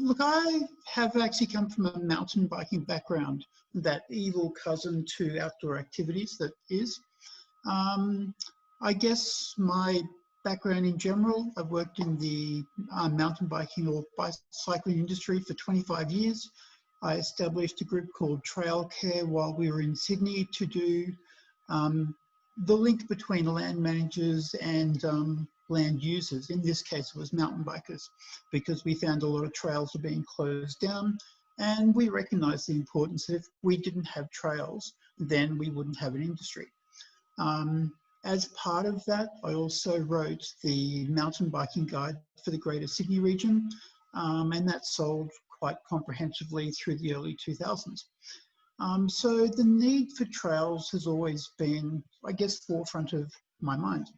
Look, I have actually come from a mountain biking background, that evil cousin to outdoor activities that is. I guess my background in general, I've worked in the mountain biking or bicycling industry for 25 years. I established a group called Trail Care while we were in Sydney to do the link between land managers and land users. In this case, it was mountain bikers, because we found a lot of trails were being closed down, and we recognized the importance that if we didn't have trails, then we wouldn't have an industry. As part of that, I also wrote the mountain biking guide for the Greater Sydney region, and that sold quite comprehensively through the early 2000s. So the need for trails has always been, I guess, forefront of my mind.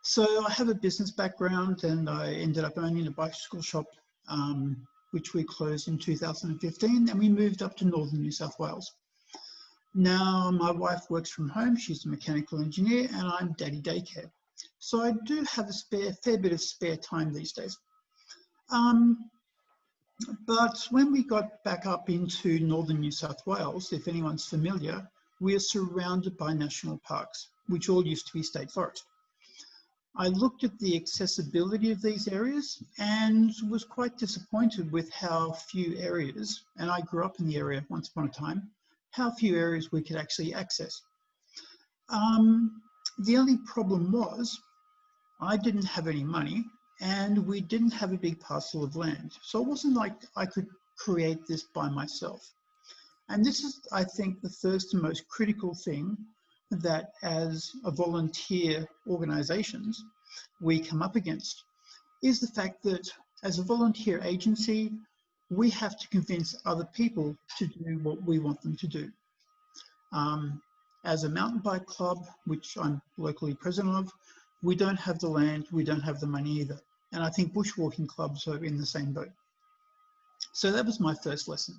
So I have a business background, and I ended up owning a bicycle shop, which we closed in 2015, and we moved up to northern New South Wales. Now my wife works from home, she's a mechanical engineer, and I'm daddy daycare. So I do have a fair bit of spare time these days. But when we got back up into northern New South Wales, if anyone's familiar, we are surrounded by national parks, which all used to be state forest. I looked at the accessibility of these areas and was quite disappointed with how few areas, and I grew up in the area once upon a time, how few areas we could actually access. The only problem was I didn't have any money, and we didn't have a big parcel of land. So it wasn't like I could create this by myself. And this is, I think, the first and most critical thing that as a volunteer organizations we come up against, is the fact that as a volunteer agency, we have to convince other people to do what we want them to do. As a mountain bike club, which I'm locally president of, we don't have the land, we don't have the money either. And I think bushwalking clubs are in the same boat. So that was my first lesson.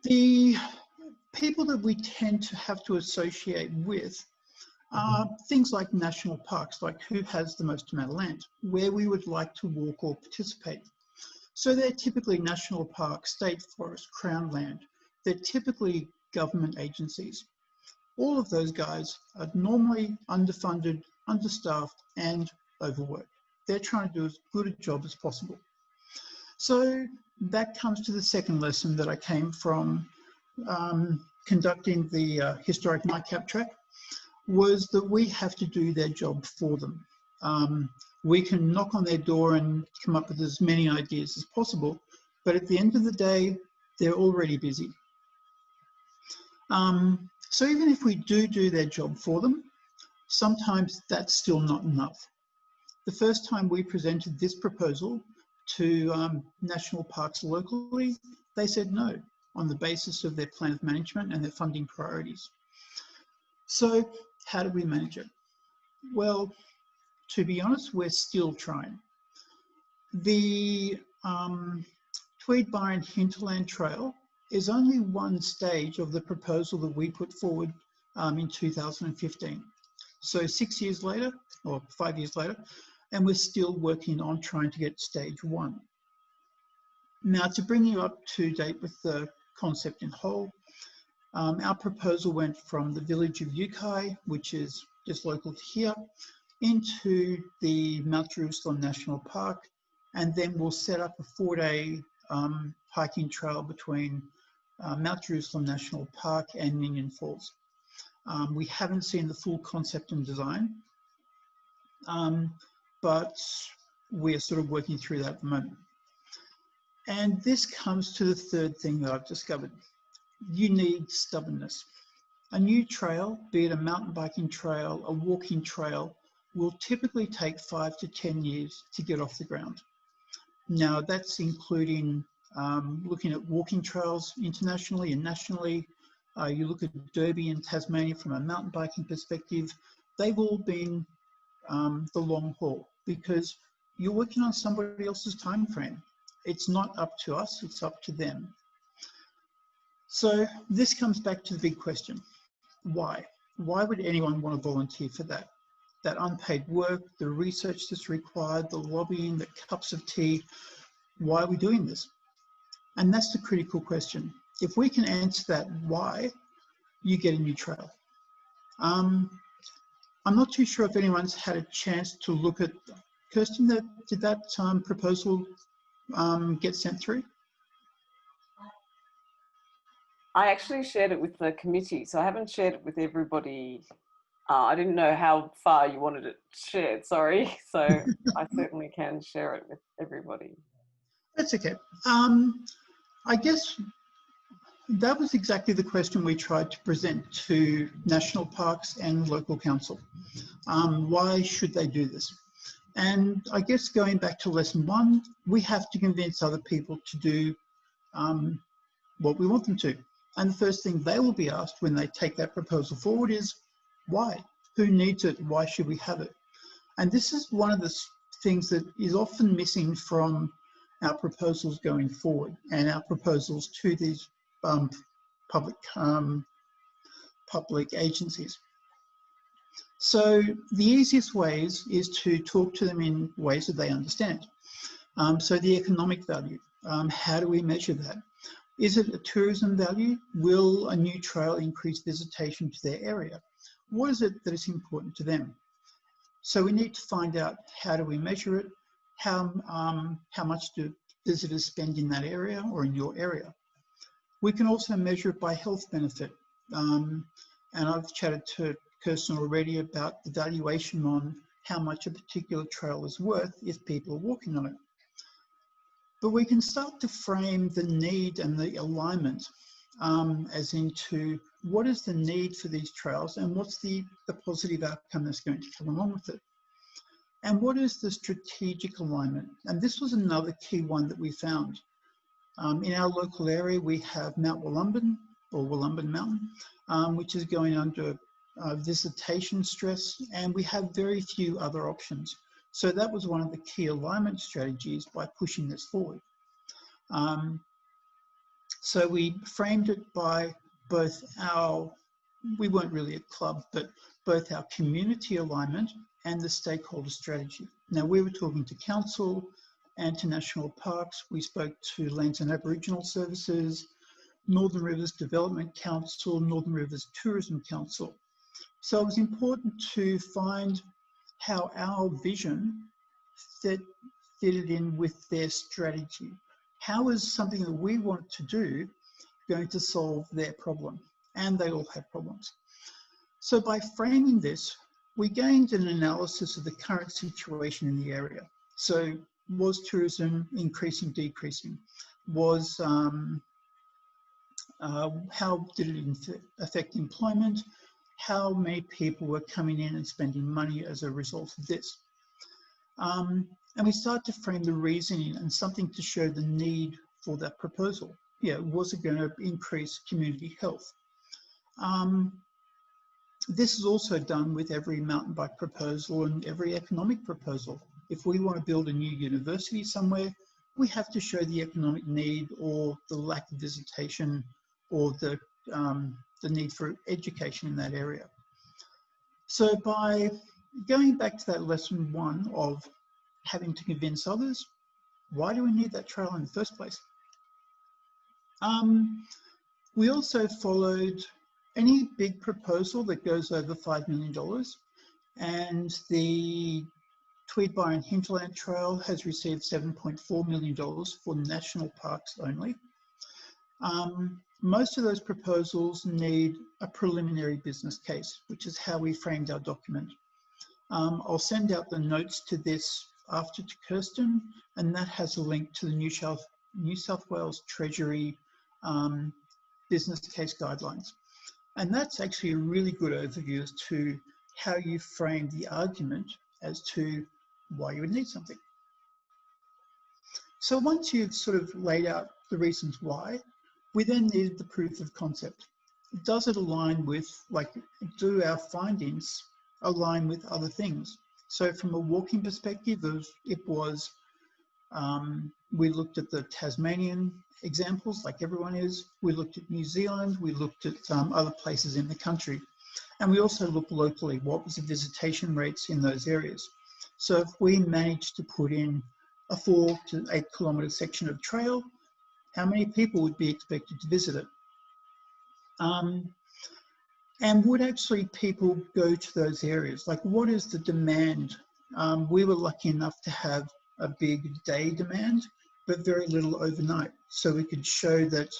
The people that we tend to have to associate with are things like national parks, like who has the most amount of land, where we would like to walk or participate. So they're typically national parks, state forest, crown land. They're typically government agencies. All of those guys are normally underfunded, understaffed, and overworked. They're trying to do as good a job as possible. So that comes to the second lesson that I came from conducting the historic nightcap track, was that we have to do their job for them. We can knock on their door and come up with as many ideas as possible, but at the end of the day, they're already busy. So even if we do their job for them, sometimes that's still not enough. The first time we presented this proposal to national parks locally, they said no, on the basis of their plan of management and their funding priorities. So how do we manage it? Well, to be honest, we're still trying. The Tweed Byron Hinterland Trail is only one stage of the proposal that we put forward in 2015. So 6 years later, or 5 years later, and we're still working on trying to get stage one. Now, to bring you up to date with the concept in whole, our proposal went from the village of Yukai, which is just local to here, into the Mount Jerusalem National Park, and then we'll set up a 4-day hiking trail between Mount Jerusalem National Park and Ninian Falls. We haven't seen the full concept and design, but we're sort of working through that at the moment. And this comes to the third thing that I've discovered. You need stubbornness. A new trail, be it a mountain biking trail, a walking trail, will typically take 5 to 10 years to get off the ground. Now, that's including looking at walking trails internationally and nationally. You look at Derby and Tasmania from a mountain biking perspective, they've all been the long haul, because you're working on somebody else's time frame. It's not up to us, it's up to them. So this comes back to the big question. Why? Why would anyone want to volunteer for that? that unpaid work, the research that's required, the lobbying, the cups of tea. Why are we doing this? And that's the critical question. If we can answer that why, you get a new trail. I'm not too sure if anyone's had a chance to look at, Kirsten, did that proposal get sent through? I actually shared it with the committee, so I haven't shared it with everybody. I didn't know how far you wanted it shared, sorry. So I certainly can share it with everybody. That's okay. I guess that was exactly the question we tried to present to national parks and local council. Why should they do this? And I guess going back to lesson 1, we have to convince other people to do what we want them to. And the first thing they will be asked when they take that proposal forward is, why? Who needs it? Why should we have it? And this is one of the things that is often missing from our proposals going forward and our proposals to these public agencies. So the easiest ways is to talk to them in ways that they understand. So the economic value, how do we measure that? Is it a tourism value? Will a new trail increase visitation to their area? What is it that is important to them? So we need to find out, how do we measure it? How much do visitors spend in that area or in your area? We can also measure it by health benefit. And I've chatted to Kirsten already about the valuation on how much a particular trail is worth if people are walking on it. But we can start to frame the need and the alignment as into what is the need for these trails and what's the positive outcome that's going to come along with it. And what is the strategic alignment? And this was another key one that we found. In our local area, we have Mount Wollumbin, or Wollumbin Mountain, which is going under visitation stress, and we have very few other options. So that was one of the key alignment strategies by pushing this forward. So we framed it by both we weren't really a club, but both our community alignment and the stakeholder strategy. Now, we were talking to council and to national parks. We spoke to Lands and Aboriginal Services, Northern Rivers Development Council, Northern Rivers Tourism Council. So it was important to find how our vision fitted in with their strategy. How is something that we want to do going to solve their problem? And they all have problems. So by framing this, we gained an analysis of the current situation in the area. So was tourism increasing, decreasing? Was, how did it affect employment? How many people were coming in and spending money as a result of this? And we start to frame the reasoning and something to show the need for that proposal. Yeah, was it going to increase community health? This is also done with every mountain bike proposal and every economic proposal. If we want to build a new university somewhere, we have to show the economic need or the lack of visitation or the need for education in that area. So by going back to that lesson 1 of having to convince others, why do we need that trail in the first place? We also followed any big proposal that goes over $5 million, and the Tweed Byron Hinterland Trail has received $7.4 million for national parks only. Most of those proposals need a preliminary business case, which is how we framed our document. I'll send out the notes to this after to Kirsten, and that has a link to the New South Wales Treasury business case guidelines. And that's actually a really good overview as to how you frame the argument as to why you would need something. So once you've sort of laid out the reasons why, we then needed the proof of concept. Does it align with, do our findings align with other things? So from a walking perspective, we looked at the Tasmanian examples like everyone is. We looked at New Zealand. We looked at other places in the country. And we also looked locally, what was the visitation rates in those areas. So if we managed to put in a 4 to 8 kilometre section of trail, how many people would be expected to visit it? And would actually people go to those areas? Like, what is the demand? We were lucky enough to have a big day demand, but very little overnight. So we could show that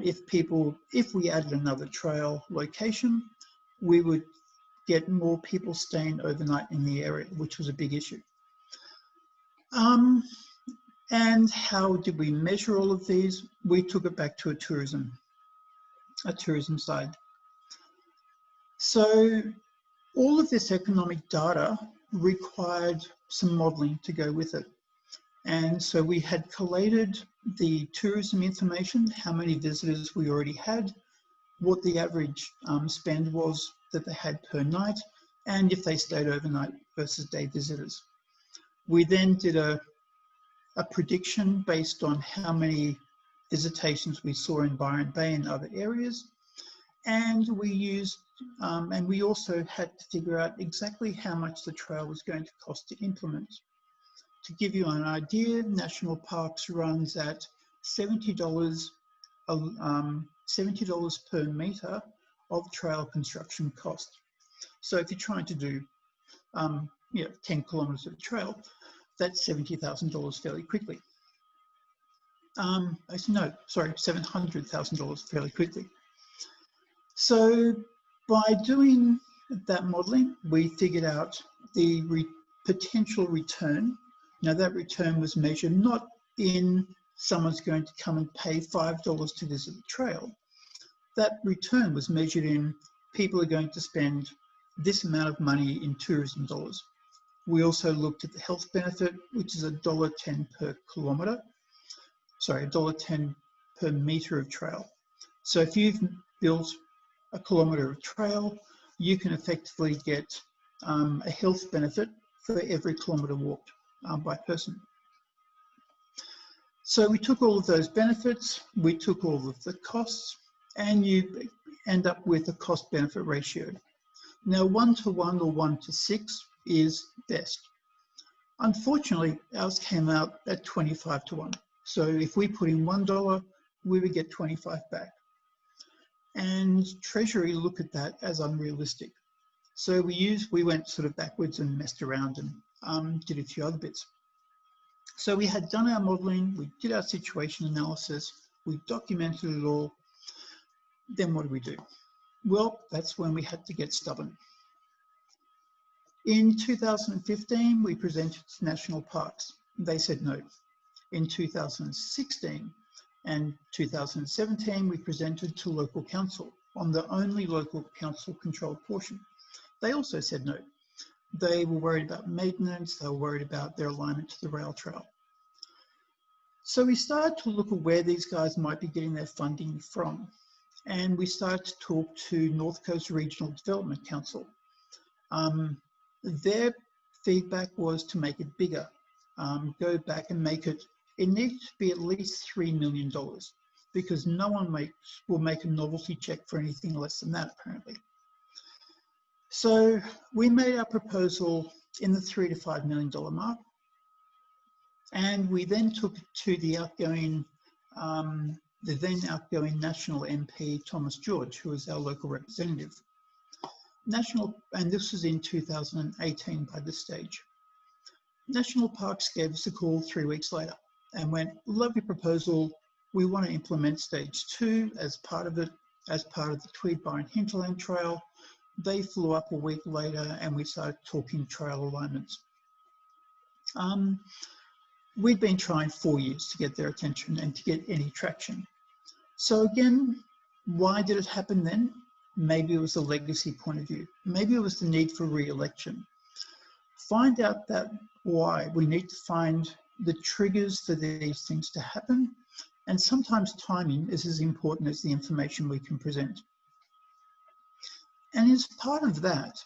if we added another trail location, we would get more people staying overnight in the area, which was a big issue. And how did we measure all of these? We took it back to a tourism side. So all of this economic data required some modelling to go with it. And so we had collated the tourism information, how many visitors we already had, what the average spend was that they had per night, and if they stayed overnight versus day visitors. We then did a prediction based on how many visitations we saw in Byron Bay and other areas. And we used, and we also had to figure out exactly how much the trail was going to cost to implement. To give you an idea, National Parks runs at $70 per metre of trail construction cost. So if you're trying to do 10 kilometres of trail, that's $70,000 fairly quickly. $700,000 fairly quickly. So by doing that modelling, we figured out the potential return. Now that return was measured not in someone's going to come and pay $5 to visit the trail. That return was measured in people are going to spend this amount of money in tourism dollars. We also looked at the health benefit, which is $1.10 per kilometre. Sorry, $1.10 per metre of trail. So if you've built a kilometre of trail, you can effectively get a health benefit for every kilometre walked by person. So we took all of those benefits, we took all of the costs, and you end up with a cost-benefit ratio. Now 1:1 or 1:6 is best. Unfortunately, ours came out at 25:1. So if we put in $1, we would get 25 back. And Treasury looked at that as unrealistic. So we went sort of backwards and messed around and did a few other bits. So we had done our modelling, we did our situation analysis, we documented it all. Then what do? Well, that's when we had to get stubborn. In 2015, we presented to National Parks. They said no. In 2016 and 2017, we presented to local council on the only local council controlled portion. They also said no. They were worried about maintenance, they were worried about their alignment to the rail trail. So we started to look at where these guys might be getting their funding from. And we started to talk to North Coast Regional Development Council. Their feedback was to make it bigger, go back and make it needed to be at least $3 million because no one will make a novelty check for anything less than that, apparently. So we made our proposal in the $3 to $5 million mark. And we then took it to the then outgoing National MP, Thomas George, who was our local representative. And this was in 2018 by this stage. National Parks gave us a call 3 weeks later and went, love your proposal. We want to implement stage 2 as part of it, as part of the Tweed Byron Hinterland Trail. They flew up a week later and we started talking trail alignments. We'd been trying 4 years to get their attention and to get any traction. So again, why did it happen then? Maybe it was a legacy point of view. Maybe it was the need for re-election. Find out that why. We need to find the triggers for these things to happen. And sometimes timing is as important as the information we can present. And as part of that,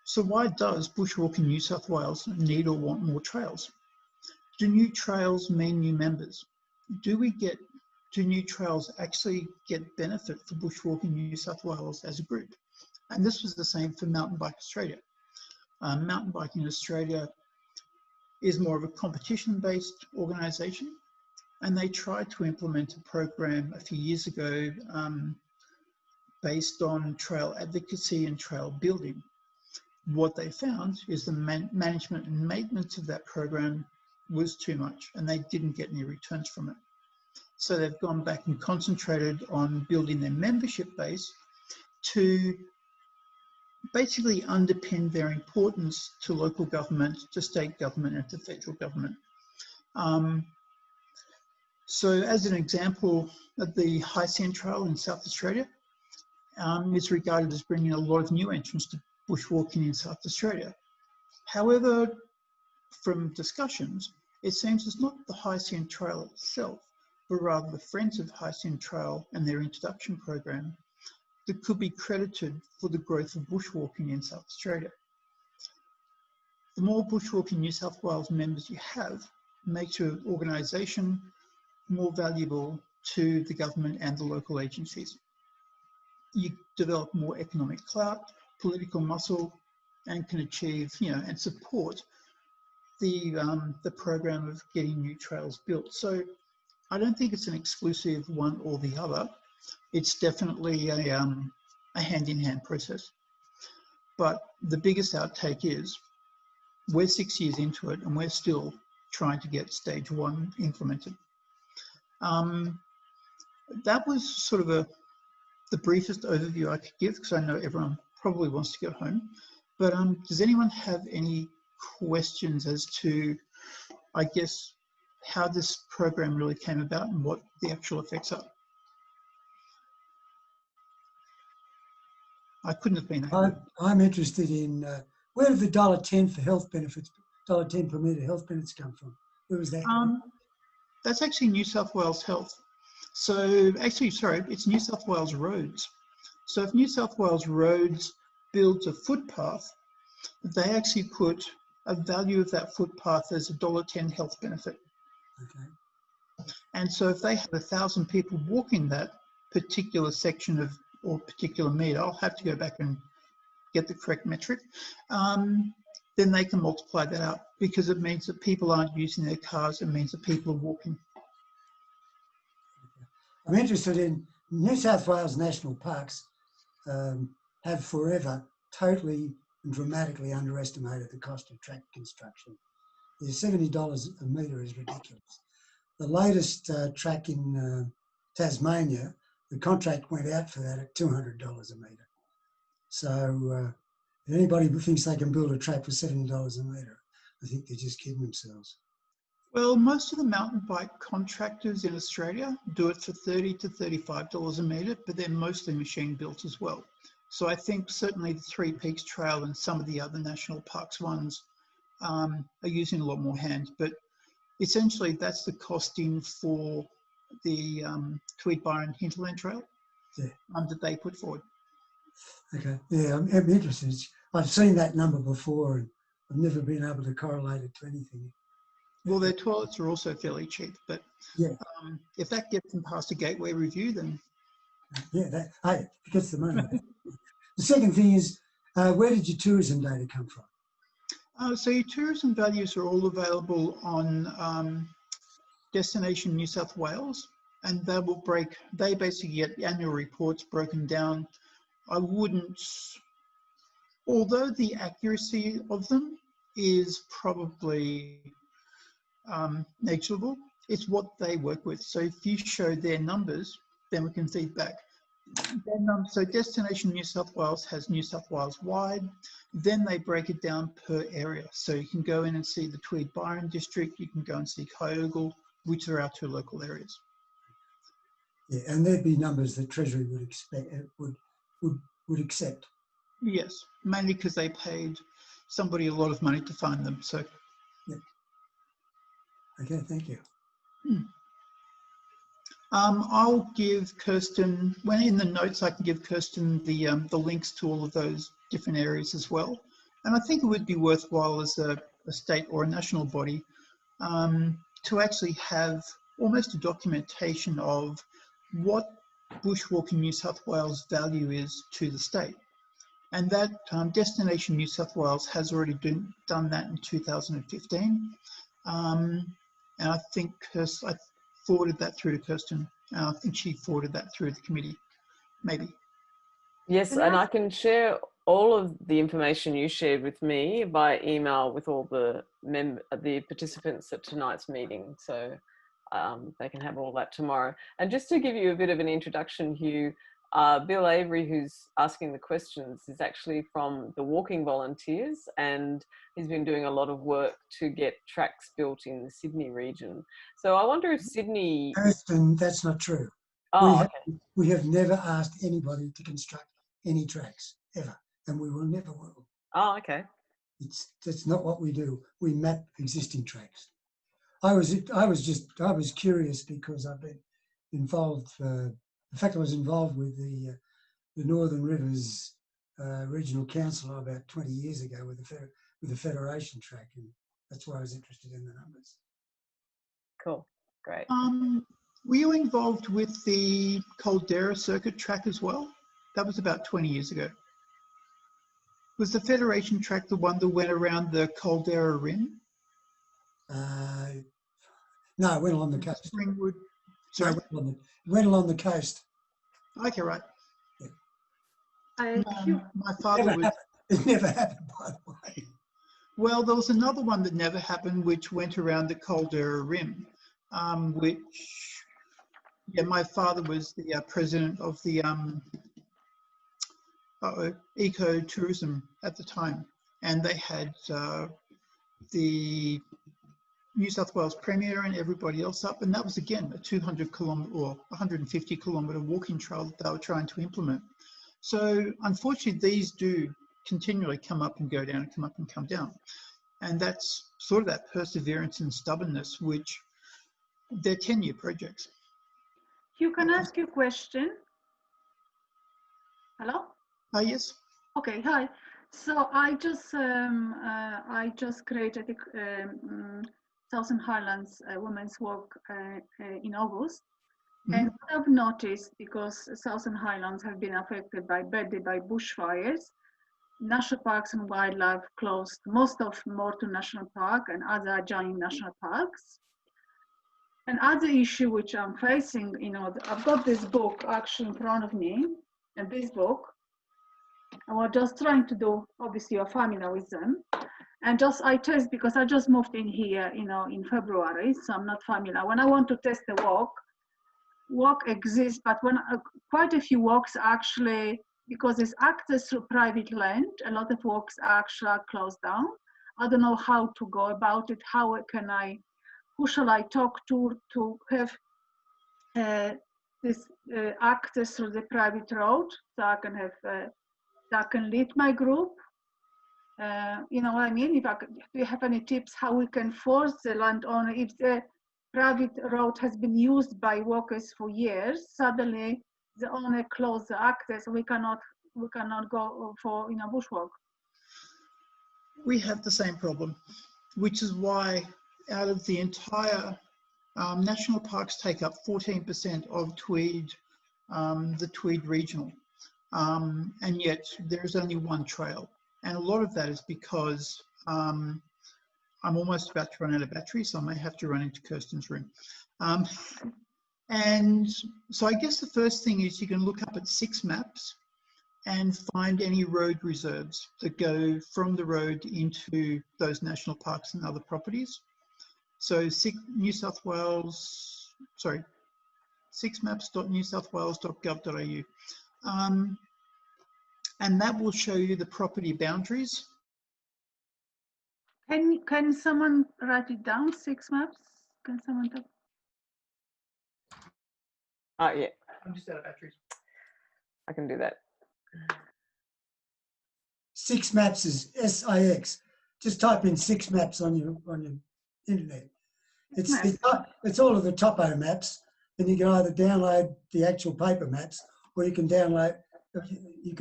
so why does Bushwalking New South Wales need or want more trails? Do new trails mean new members? Do we get do new trails actually get benefit for bushwalking New South Wales as a group? And this was the same for Mountain Bike Australia. Mountain Biking in Australia is more of a competition-based organisation, and they tried to implement a program a few years ago based on trail advocacy and trail building. What they found is the management and maintenance of that program was too much, and they didn't get any returns from it. So they've gone back and concentrated on building their membership base to basically underpin their importance to local government, to state government, and to federal government. So as an example, the High Sand Trail in South Australia is regarded as bringing a lot of new entrants to bushwalking in South Australia. However, from discussions, it seems it's not the High Sand Trail itself, but rather the Friends of High Sand Trail and their introduction program that could be credited for the growth of bushwalking in South Australia. The more bushwalking New South Wales members you have, makes your organisation more valuable to the government and the local agencies. You develop more economic clout, political muscle, and can achieve, and support the program of getting new trails built. So I don't think it's an exclusive one or the other. It's definitely a hand-in-hand process. But the biggest outtake is we're 6 years into it and we're still trying to get stage 1 implemented. That was sort of the briefest overview I could give, because I know everyone probably wants to go home. But does anyone have any questions as to, I guess, how this program really came about and what the actual effects are? I couldn't have been. I'm interested in where did the $1.10 for health benefits, $1.10 per metre health benefits come from? Where was that? That's actually New South Wales Health. So actually, sorry, it's New South Wales Roads. So if New South Wales Roads builds a footpath, they actually put a value of that footpath as a $1.10 health benefit. Okay. And so if they have 1,000 people walking that particular section of, or particular metre, I'll have to go back and get the correct metric, then they can multiply that out, because it means that people aren't using their cars, it means that people are walking. I'm interested in New South Wales National Parks have forever totally and dramatically underestimated the cost of track construction. The $70 a metre is ridiculous. The latest track in Tasmania, the contract went out for that at $200 a metre. So if anybody thinks they can build a track for $70 a metre, I think they're just kidding themselves. Well, most of the mountain bike contractors in Australia do it for $30 to $35 a metre, but they're mostly machine built as well. So I think certainly the Three Peaks Trail and some of the other national parks ones are using a lot more hands. But essentially that's the costing for the Tweed Byron Hinterland Trail that they put forward. Okay, yeah, I'm interested. I've seen that number before and I've never been able to correlate it to anything. Well, their toilets are also fairly cheap, but yeah, if that gets them past a gateway review, then... Yeah, it gets the money. The second thing is, where did your tourism data come from? So your tourism values are all available on Destination New South Wales, and they basically get annual reports broken down. I wouldn't, although the accuracy of them is probably negligible, it's what they work with. So if you show their numbers, then we can feed back. So Destination New South Wales has New South Wales wide, then they break it down per area. So you can go in and see the Tweed Byron district, you can go and see Kyogle, which are our 2 local areas. Yeah, and there'd be numbers that Treasury would expect, would accept. Yes, mainly because they paid somebody a lot of money to find them. So. Yeah. Okay, thank you. I'll give Kirsten, when in the notes, I can give Kirsten the links to all of those different areas as well. And I think it would be worthwhile as a state or a national body to actually have almost a documentation of what bushwalking New South Wales value is to the state. And that Destination New South Wales has already done that in 2015. And I think I forwarded that through to Kirsten. I think she forwarded that through the committee, maybe. Yes, and I can share all of the information you shared with me by email with all the participants at tonight's meeting. So they can have all that tomorrow. And just to give you a bit of an introduction, Hugh, Bill Avery, who's asking the questions, is actually from the Walking Volunteers, and he's been doing a lot of work to get tracks built in the Sydney region. So I wonder if Sydney... Kirsten, that's not true. Oh, we have never asked anybody to construct any tracks, ever, and we will never will. Oh, okay. That's not what we do. We map existing tracks. I was curious because I've been involved. In fact, I was involved with the Northern Rivers Regional Council about 20 years ago with the Federation track, and that's why I was interested in the numbers. Cool, great. Were you involved with the Caldera circuit track as well? That was about 20 years ago. Was the Federation track the one that went around the Caldera rim? No, it went along the coast. Springwood. Sorry? No, it went along the coast. Okay, right. Yeah. My father was... It never happened, by the way. Well, there was another one that never happened, which went around the Caldera rim, which, yeah, my father was the president of the eco-tourism at the time, and they had the New South Wales Premier and everybody else up, and that was again a 200 kilometre or 150 kilometre walking trail that they were trying to implement. So unfortunately, these do continually come up and go down and come up and come down, and that's sort of that perseverance and stubbornness, which they're 10-year projects. You can ask your question. Hello? Yes. Okay, hi. So I just created Southern Highlands Women's Walk in August. Mm-hmm. And what I've noticed, because Southern Highlands have been affected badly by bushfires, national parks and wildlife closed most of Moreton National Park and other adjoining national parks. And other issue which I'm facing, I've got this book actually in front of me, and this book, and we're just trying to do, obviously you're familiar with them, and I test because I just moved in here, in February, so I'm not familiar. When I want to test the walk exists, but when quite a few walks actually, because it's access through private land, a lot of walks actually are closed down. I don't know how to go about it. Who shall I talk to have this access through the private road, so I can have, so I can lead my group? You know what I mean? Do you have any tips how we can force the landowner, if the private road has been used by walkers for years, suddenly the owner closed the access, we cannot go for bushwalk? We have the same problem, which is why out of the entire national parks take up 14% of Tweed, the Tweed regional, and yet there is only one trail. And a lot of that is because I'm almost about to run out of battery, so I may have to run into Kirsten's room. And so I guess the first thing is you can look up at 6 maps and find any road reserves that go from the road into those national parks and other properties. So 6maps.newsouthwales.gov.au. And that will show you the property boundaries. Can someone write it down, 6 maps? Can someone talk? Yeah. I'm just out of batteries. I can do that. 6 maps is SIX. Just type in 6 maps on your internet. It's all of the topo maps, and you can either download the actual paper maps, or you can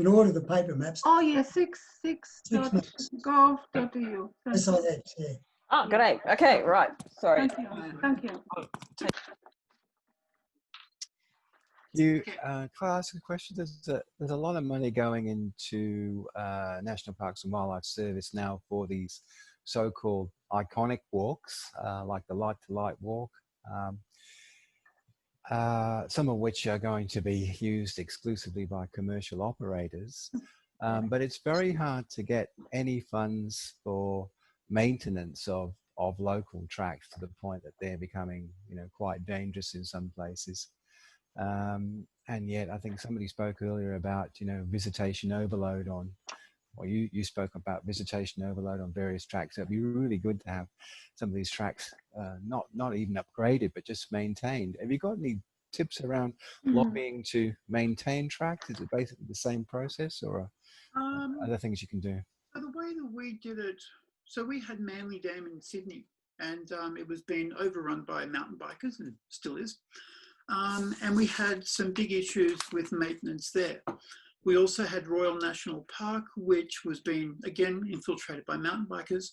order the paper maps. Oh yeah, 6.gov.au. SIX, yeah. Oh, great. Okay, right. Sorry. Thank you. Can I ask a question? There's a lot of money going into National Parks and Wildlife Service now for these so-called iconic walks, like the Light to Light walk, some of which are going to be used exclusively by commercial operators. But it's very hard to get any funds for maintenance of local tracks, to the point that they're becoming, quite dangerous in some places. And yet I think somebody spoke earlier about, visitation overload on, or you spoke about visitation overload on various tracks. So it'd be really good to have some of these tracks, not even upgraded, but just maintained. Have you got any tips around lobbying to maintain tracks? Is it basically the same process, or other things you can do? So the way that we did it, so we had Manly Dam in Sydney, and it was being overrun by mountain bikers, and still is. And we had some big issues with maintenance there. We also had Royal National Park, which was being, again, infiltrated by mountain bikers.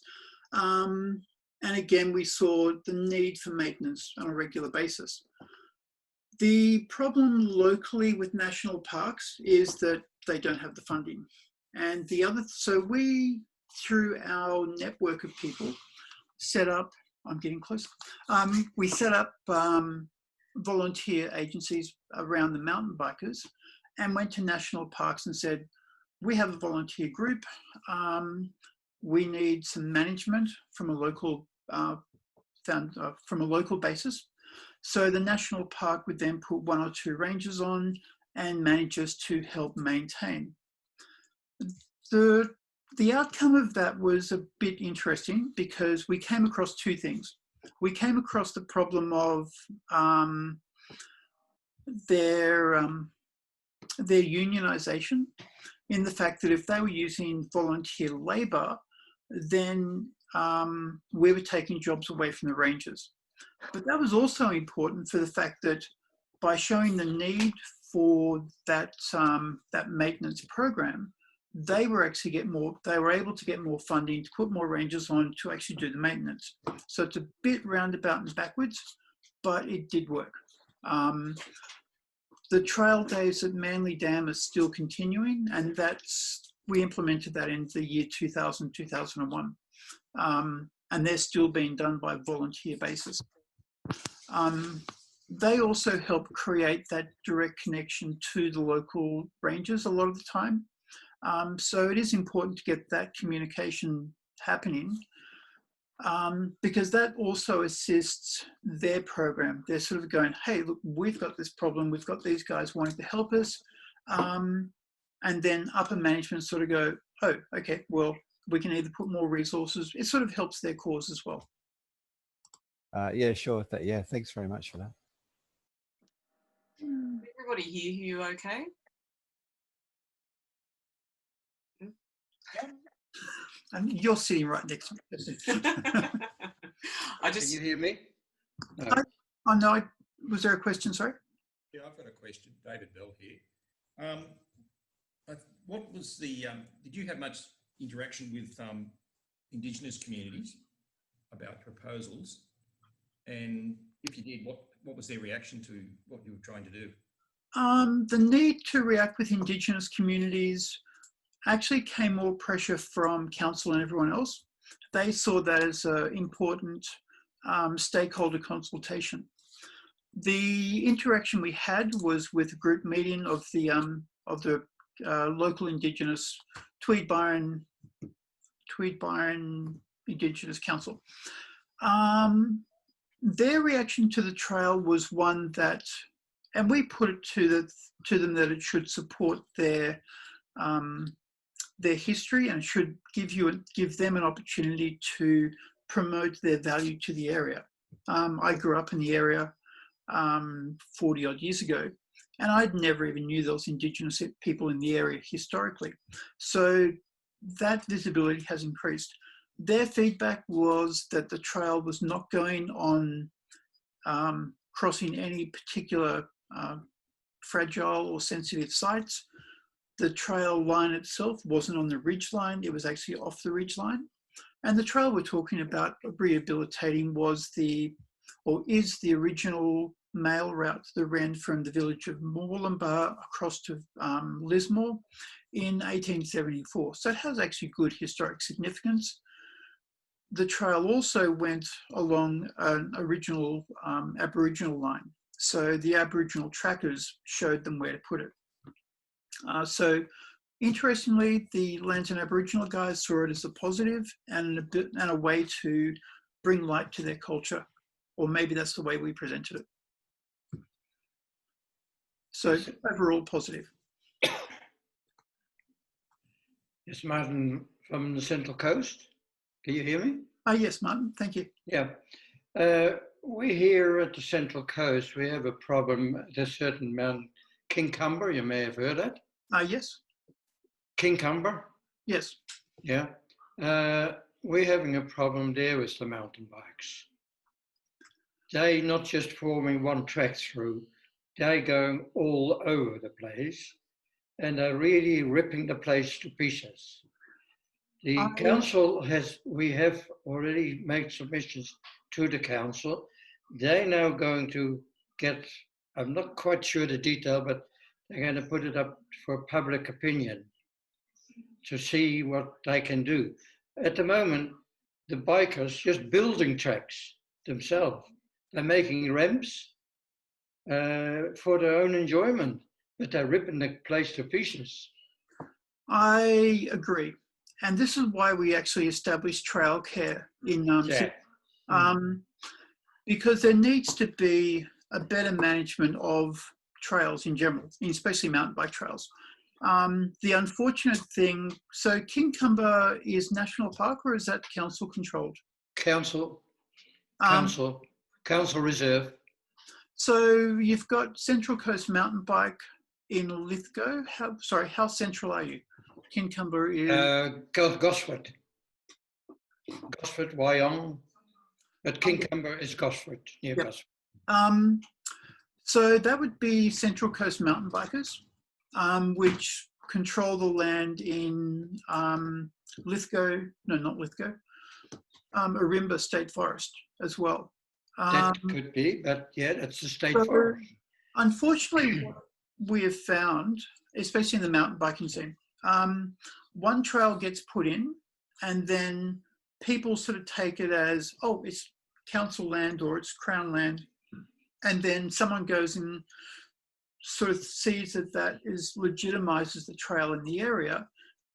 And again, we saw the need for maintenance on a regular basis. The problem locally with national parks is that they don't have the funding. And so we, through our network of people, set up, I'm getting close, we set up volunteer agencies around the mountain bikers, and went to national parks and said, we have a volunteer group, we need some management from a local basis. So the national park would then put 1 or 2 rangers on and managers to help maintain. The outcome of that was a bit interesting, because we came across 2 things. We came across the problem of their unionisation, in the fact that if they were using volunteer labour, then we were taking jobs away from the rangers. But that was also important for the fact that by showing the need for that maintenance program, they were able to get more funding to put more rangers on to actually do the maintenance. So it's a bit roundabout and backwards, but it did work. The trail days at Manly Dam are still continuing, and we implemented that in the year 2000, 2001. And they're still being done by volunteer basis. They also help create that direct connection to the local rangers a lot of the time. So it is important to get that communication happening, because that also assists their program. They're sort of going, hey, look, we've got this problem, we've got these guys wanting to help us. And then upper management sort of go, oh, okay, well, we can either put more resources. It sort of helps their cause as well. Yeah, sure. Yeah, thanks very much for that. Everybody hear you okay? And you're sitting right next to me. Can you hear me? No. No, was there a question, sorry? Yeah, I've got a question. David Bell here. What was the, did you have much interaction with Indigenous communities about proposals? And if you did, what was their reaction to what you were trying to do? The need to react with Indigenous communities actually came more pressure from council and everyone else. They saw that as an important stakeholder consultation. The interaction we had was with a group meeting of the local Indigenous Tweed Byron Indigenous Council. Their reaction to the trail was one that, and we put it to them that it should support their history, and should give them an opportunity to promote their value to the area. I grew up in the area 40 odd years ago, and I'd never even knew there was Indigenous people in the area historically. So that visibility has increased. Their feedback was that the trail was not going on crossing any particular fragile or sensitive sites. The trail line itself wasn't on the ridge line, it was actually off the ridge line. And the trail we're talking about rehabilitating is the original mail route that ran from the village of Moorlambar across to Lismore in 1874. So it has actually good historic significance. The trail also went along an original Aboriginal line. So the Aboriginal trackers showed them where to put it. So interestingly, the Lands and Aboriginal guys saw it as a positive and a way to bring light to their culture, or maybe that's the way we presented it. So overall positive. Yes, Martin from the Central Coast. Can you hear me? Yes, Martin, thank you. Yeah. We here at the Central Coast, we have a problem. There's certain Mount Kincumber, you may have heard that. Yes. Kincumber? Yes. Yeah. We're having a problem there with the mountain bikes. They're not just forming one track through, they're going all over the place and they're really ripping the place to pieces. The council we have already made submissions to the council. They're now going to get, I'm not quite sure the detail, but they're going to put it up for public opinion to see what they can do. At the moment, the bikers just building tracks themselves. They're making ramps for their own enjoyment, but they're ripping the place to pieces. I agree. And this is why we actually established trail care in because there needs to be a better management of trails in general, especially mountain bike trails. The unfortunate thing, so Kincumber is national park, or is that council controlled? Council reserve. So you've got Central Coast Mountain Bike in Lithgow. How central are you? Kincumber is Gosford, Wyong, but Kincumber is Gosford, near Gosford. So that would be Central Coast Mountain Bikers, which control the land in Lithgow, no, not Lithgow, Ourimbah State Forest as well. That could be, but yeah, that's the state forest. Unfortunately, what we have found, especially in the mountain biking scene, one trail gets put in and then people sort of take it as, oh, it's council land or it's crown land. And then someone goes and sort of sees that is legitimizes the trail in the area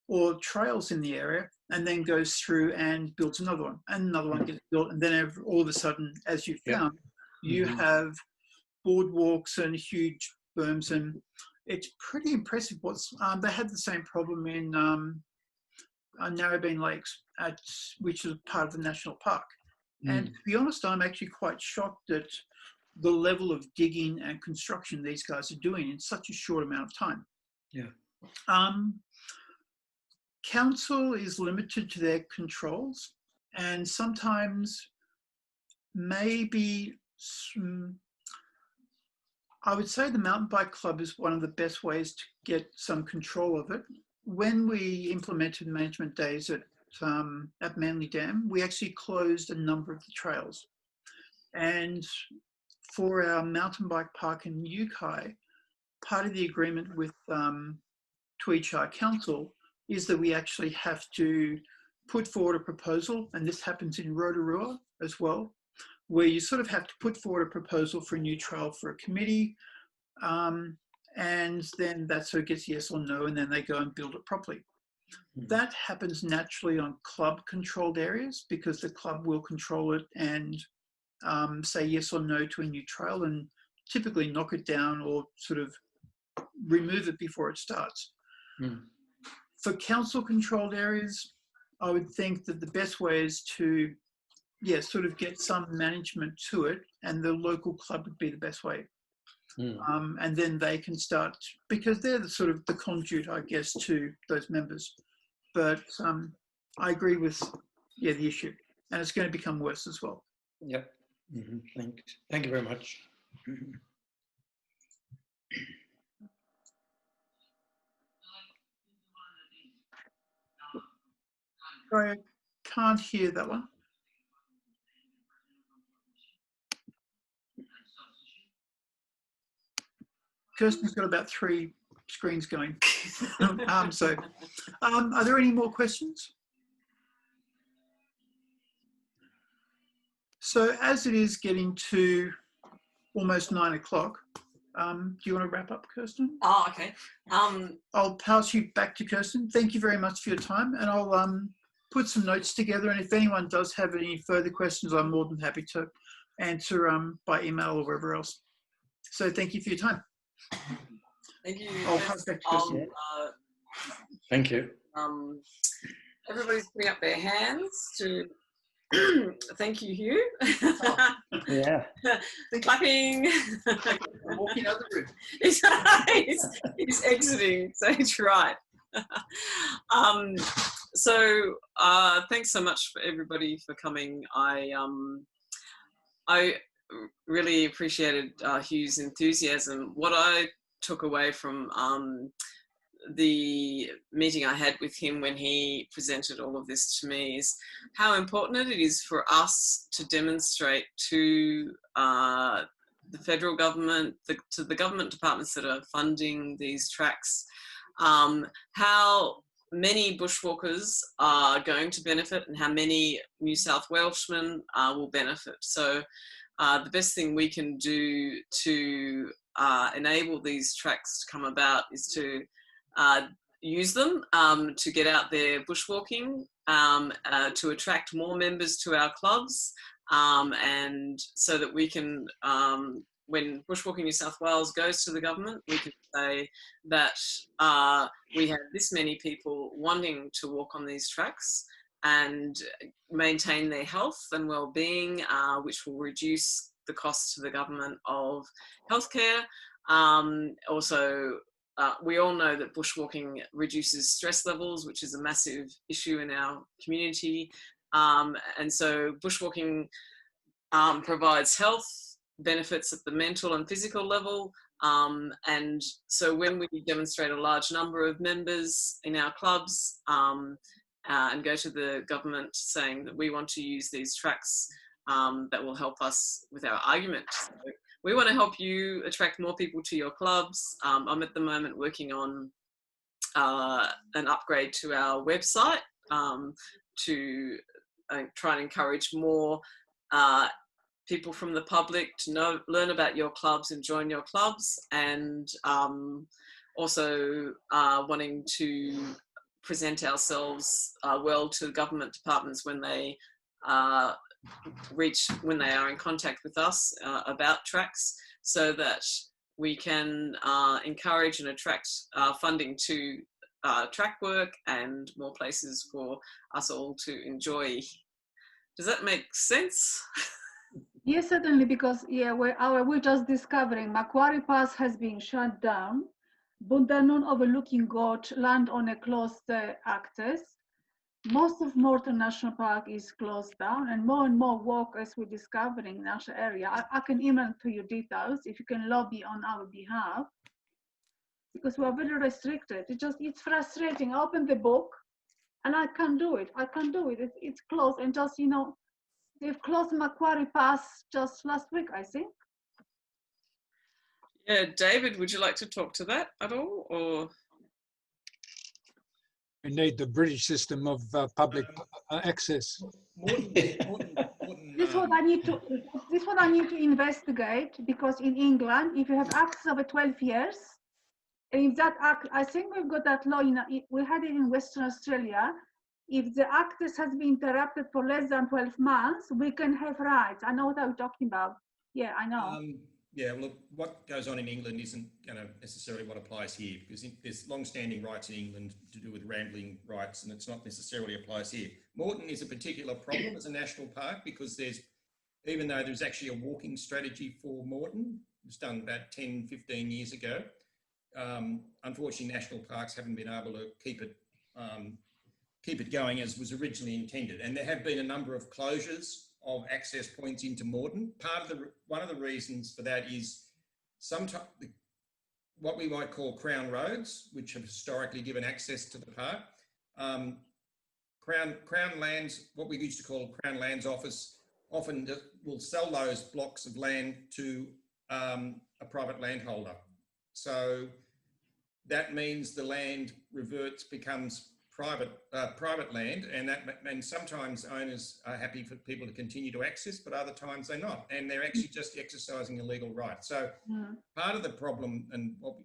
or trails in the area, and then goes through and builds another one, and another one gets built. And then all of a sudden, as you found, you have boardwalks and huge berms, and it's pretty impressive. They had the same problem in Narrabeen Lakes, which is part of the national park. And to be honest, I'm actually quite shocked at the level of digging and construction these guys are doing in such a short amount of time. Yeah. Council is limited to their controls, and sometimes maybe I would say the mountain bike club is one of the best ways to get some control of it. When we implemented management days at Manly Dam, we actually closed a number of the trails. And for our mountain bike park in Yukai, part of the agreement with Tweed Shire Council is that we actually have to put forward a proposal, and this happens in Rotorua as well, where you sort of have to put forward a proposal for a new trail for a committee, and then that sort of gets yes or no, and then they go and build it properly. That happens naturally on club-controlled areas because the club will control it and say yes or no to a new trail and typically knock it down or sort of remove it before it starts. For council-controlled areas, I would think that the best way is to, sort of get some management to it, and the local club would be the best way. And then they can start, because they're the sort of the conduit, I guess, to those members. But I agree with, the issue, and it's going to become worse as well. Yep. Thank you very much. I can't hear that one. Kirsten's got about 3 screens going. Are there any more questions? So as it is getting to almost 9 o'clock, do you want to wrap up, Kirsten? Oh, okay. I'll pass you back to Kirsten. Thank you very much for your time, and I'll put some notes together, and if anyone does have any further questions, I'm more than happy to answer by email or wherever else. So thank you for your time. Thank you. I'll pass back to Kirsten. Thank you. Everybody's putting up their hands to thank you, Hugh. Yeah. Clapping. I'm walking out of the room. He's exiting stage right. So thanks so much for everybody for coming. I really appreciated Hugh's enthusiasm. What I took away from the meeting I had with him when he presented all of this to me is how important it is for us to demonstrate to the federal government, to the government departments that are funding these tracks, how many bushwalkers are going to benefit and how many New South Welshmen will benefit. So the best thing we can do to enable these tracks to come about is to use them to get out there bushwalking, to attract more members to our clubs, and so that we can, when Bushwalking New South Wales goes to the government, we can say that we have this many people wanting to walk on these tracks and maintain their health and well-being, which will reduce the cost to the government of healthcare. Also, we all know that bushwalking reduces stress levels, which is a massive issue in our community. And so bushwalking provides health benefits at the mental and physical level. And so when we demonstrate a large number of members in our clubs and go to the government saying that we want to use these tracks, that will help us with our argument. So we want to help you attract more people to your clubs. I'm at the moment working on an upgrade to our website to try and encourage more people from the public to learn about your clubs and join your clubs, and also wanting to present ourselves well to government departments when they are in contact with us about tracks, so that we can encourage and attract funding to track work and more places for us all to enjoy. Does that make sense? Yes, certainly, because we're just discovering Macquarie Pass has been shut down. Bundanon overlooking Gorge land on a closed access. Most of Moreton National Park is closed down, and more walkers we're discovering in our area. I can email to you details if you can lobby on our behalf, because we're very restricted. It's frustrating. I open the book and I can't do it. It's closed, and just, they've closed Macquarie Pass just last week, I think. Yeah, David, would you like to talk to that at all, or? We need the British system of public access. This is what I need to investigate, because in England, if you have access over 12 years, and if that act, I think we've got that law we had it in Western Australia. If the access has been interrupted for less than 12 months, we can have rights. I know what I'm talking about. Yeah, I know. Yeah, look, what goes on in England isn't going to necessarily what applies here, because there's long-standing rights in England to do with rambling rights, and it's not necessarily applies here. Moreton is a particular problem as a national park, because even though there's actually a walking strategy for Moreton, it was done about 10, 15 years ago, unfortunately national parks haven't been able to keep it going as was originally intended. And there have been a number of closures of access points into Moreton. One of the reasons for that is sometimes what we might call Crown roads, which have historically given access to the park. Crown lands, what we used to call Crown Lands Office, often will sell those blocks of land to a private landholder. So that means the land becomes private land, and sometimes owners are happy for people to continue to access, but other times they're not, and they're actually just exercising a legal right. So part of the problem, and what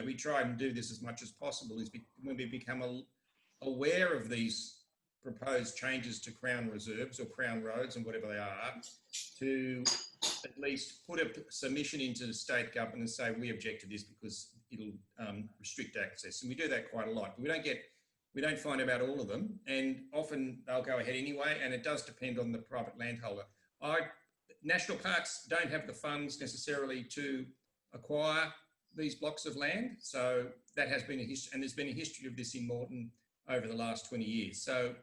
we try and do this as much as possible, is when we become aware of these proposed changes to Crown reserves or Crown roads and whatever they are, to at least put a submission into the state government and say we object to this because it'll restrict access, and we do that quite a lot. But we don't find about all of them, and often they'll go ahead anyway, and it does depend on the private landholder. National parks don't have the funds necessarily to acquire these blocks of land, so that has been a history, and there's been a history of this in Moreton over the last 20 years. So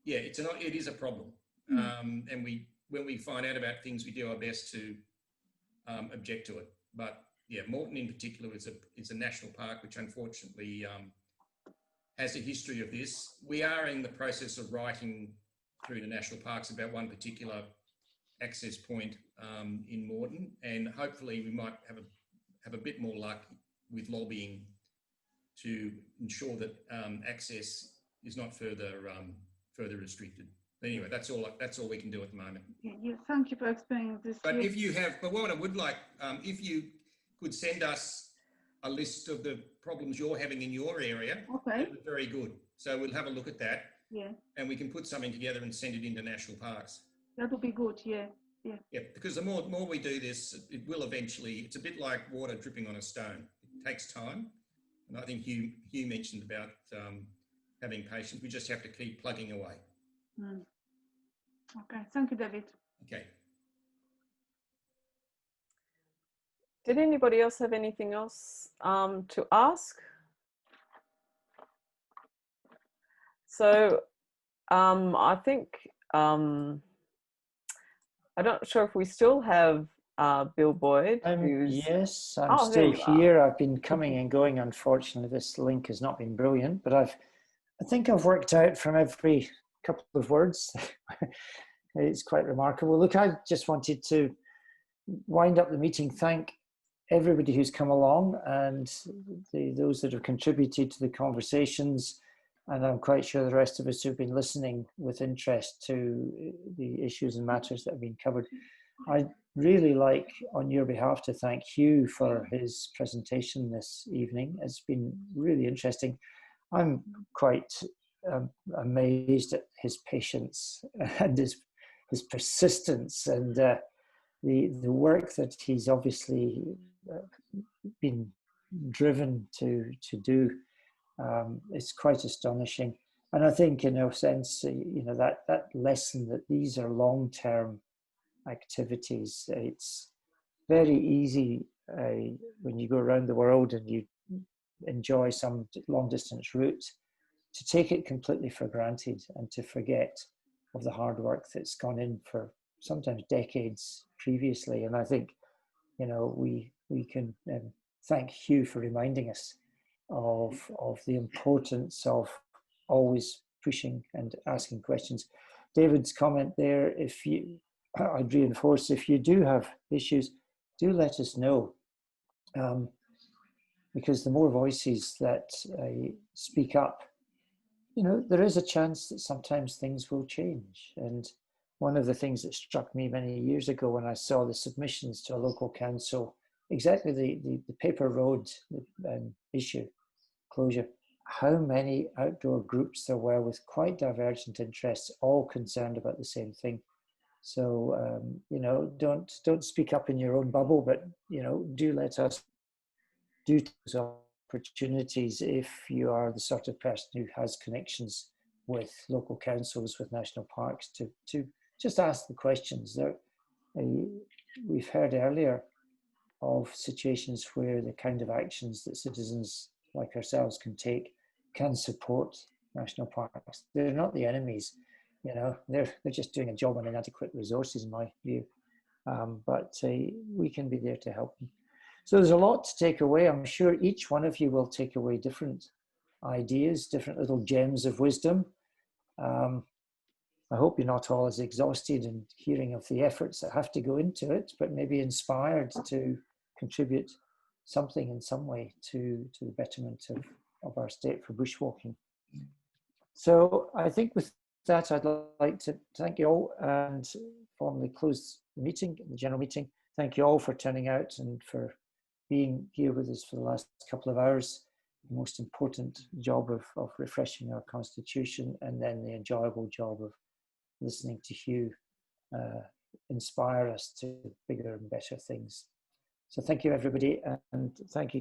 yeah, it is a problem, and when we find out about things, we do our best to object to it. But yeah, Moreton in particular is a national park, which unfortunately has a history of this. We are in the process of writing through the national parks about one particular access point in Moreton, and hopefully we might have a bit more luck with lobbying to ensure that access is not further restricted. But anyway, that's all we can do at the moment. Yeah, thank you for explaining this. But but what I would like, if you could send us a list of the problems you're having in your area, okay, that would be very good. So we'll have a look at that. Yeah. And we can put something together and send it into national parks. That would be good. Yeah. Yeah. Yeah, because the more we do this, it will eventually. It's a bit like water dripping on a stone. It takes time, and I think Hugh mentioned about having patience. We just have to keep plugging away. Okay, thank you, David. Okay. Did anybody else have anything else to ask? So I think, I'm not sure if we still have Bill Boyd. Yes, I'm still here. I've been coming and going. Unfortunately, this link has not been brilliant, but I think I've worked out from every couple of words. It's quite remarkable. Look, I just wanted to wind up the meeting, thank everybody who's come along and those that have contributed to the conversations, and I'm quite sure the rest of us who've been listening with interest to the issues and matters that have been covered. I'd really like, on your behalf, to thank Hugh for his presentation this evening. It's been really interesting. I'm quite amazed at his patience and his persistence, and the work that he's obviously been driven to do is quite astonishing. And I think, in a sense, that lesson that these are long-term activities. It's very easy when you go around the world and you enjoy some long-distance route to take it completely for granted and to forget of the hard work that's gone in for sometimes decades previously. And I think, we can thank Hugh for reminding us of the importance of always pushing and asking questions. David's comment there, I'd reinforce, if you do have issues, do let us know. Because the more voices that speak up, there is a chance that sometimes things will change. And one of the things that struck me many years ago when I saw the submissions to a local council, exactly the paper road issue, closure, how many outdoor groups there were with quite divergent interests, all concerned about the same thing. So, don't speak up in your own bubble, but, do let us do those opportunities if you are the sort of person who has connections with local councils, with national parks, to just ask the questions. We've heard earlier of situations where the kind of actions that citizens like ourselves can take can support national parks. They're not the enemies, they're just doing a job on inadequate resources, in my view. But we can be there to help them. So there's a lot to take away. I'm sure each one of you will take away different ideas, different little gems of wisdom. I hope you're not all as exhausted in hearing of the efforts that have to go into it, but maybe inspired to contribute something in some way to the betterment of our state for bushwalking. So I think with that, I'd like to thank you all and formally close the meeting, the general meeting. Thank you all for turning out and for being here with us for the last couple of hours. The most important job of refreshing our constitution, and then the enjoyable job of listening to Hugh inspire us to bigger and better things. So thank you, everybody, and thank you,